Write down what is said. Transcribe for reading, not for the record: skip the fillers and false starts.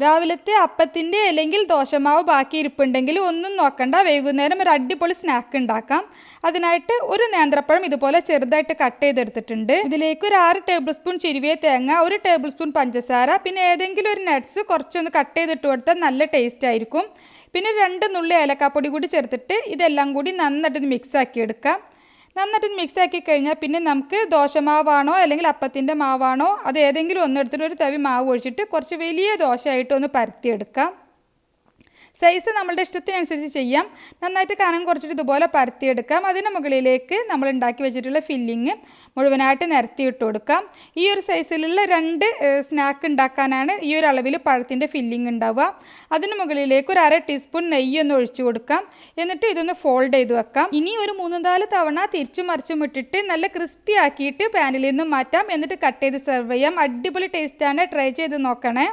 രാവിലത്തെ അപ്പത്തിൻ്റെ അല്ലെങ്കിൽ ദോശമാവ് ബാക്കി ഇരിപ്പുണ്ടെങ്കിൽ ഒന്നും നോക്കണ്ട, വൈകുന്നേരം ഒരു അടിപൊളി സ്നാക്ക് ഉണ്ടാക്കാം. അതിനായിട്ട് ഒരു നേന്ത്രപ്പഴം ഇതുപോലെ ചെറുതായിട്ട് കട്ട് ചെയ്തെടുത്തിട്ടുണ്ട്. ഇതിലേക്ക് ഒരു 6 ടേബിൾ സ്പൂൺ ചിരുവിയ തേങ്ങ, 1 ടേബിൾ സ്പൂൺ പഞ്ചസാര, പിന്നെ ഏതെങ്കിലും ഒരു നട്ട്സ് കുറച്ചൊന്ന് കട്ട് ചെയ്തിട്ട് കൊടുത്താൽ നല്ല ടേസ്റ്റ് ആയിരിക്കും. പിന്നെ 2 നുള്ളി ഏലക്കാപ്പൊടി കൂടി ചേർത്തിട്ട് ഇതെല്ലാം കൂടി നന്നായിട്ട് മിക്സ് ആക്കി എടുക്കാം. നന്നായിട്ട് മിക്സ് ആക്കി കഴിഞ്ഞാൽ പിന്നെ നമുക്ക് ദോശമാവാണോ അല്ലെങ്കിൽ അപ്പത്തിൻ്റെ മാവാണോ അത് ഏതെങ്കിലും ഒന്ന് എടുത്തിട്ട് ഒരു തവി മാവ് ഒഴിച്ചിട്ട് കുറച്ച് വലിയ ദോശയായിട്ട് ഒന്ന് പരത്തിയെടുക്കാം. സൈസ് നമ്മളുടെ ഇഷ്ടത്തിനനുസരിച്ച് ചെയ്യാം. നന്നായിട്ട് കനം കുറച്ചിട്ട് ഇതുപോലെ പരത്തിയെടുക്കാം. അതിന് മുകളിലേക്ക് നമ്മൾ ഉണ്ടാക്കി വെച്ചിട്ടുള്ള ഫില്ലിങ് മുഴുവനായിട്ട് നിരത്തി ഇട്ട് കൊടുക്കാം. ഈ ഒരു സൈസിലുള്ള 2 സ്നാക്ക് ഉണ്ടാക്കാനാണ് ഈ ഒരു അളവിൽ പഴത്തിൻ്റെ ഫില്ലിങ് ഉണ്ടാവുക. അതിന് മുകളിലേക്ക് ഒരു 1/2 ടീസ്പൂൺ നെയ്യൊന്ന് ഒഴിച്ചു കൊടുക്കാം. എന്നിട്ട് ഇതൊന്ന് ഫോൾഡ് ചെയ്ത് വെക്കാം. ഇനി ഒരു 3-4 തവണ തിരിച്ചും മറിച്ചും ഇട്ടിട്ട് നല്ല ക്രിസ്പി ആക്കിയിട്ട് പാനിൽ നിന്നും മാറ്റാം. എന്നിട്ട് കട്ട് ചെയ്ത് സെർവ് ചെയ്യാം. അടിപൊളി ടേസ്റ്റാണ്, ട്രൈ ചെയ്ത് നോക്കണേ.